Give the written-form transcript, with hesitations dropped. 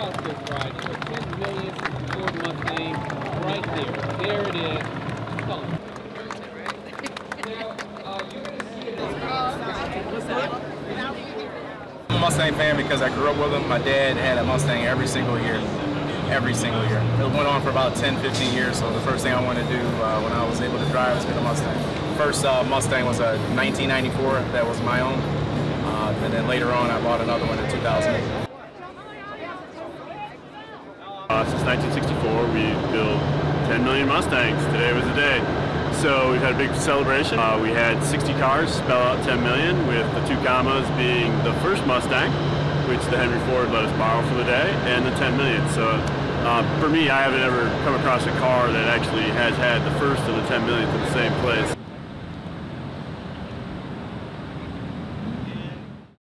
about this ride? Your 10 millionth Ford Mustang, right there. There it is. Tell them. I'm a Mustang fan because I grew up with them. My dad had a Mustang every single year. Every single year. It went on for about 10, 15 years, so the first thing I wanted to do when I was able to drive was get a Mustang. First Mustang was a 1994 that was my own, and then later on I bought another one in 2008. Since 1964, we built 10 million Mustangs. Today was the day. So we've had a big celebration. We had 60 cars spell out 10 million, with the 2 commas being the first Mustang, which the Henry Ford let us borrow for the day, and the 10 million. So for me, I haven't ever come across a car that actually has had the first of the 10 millionth in the same place.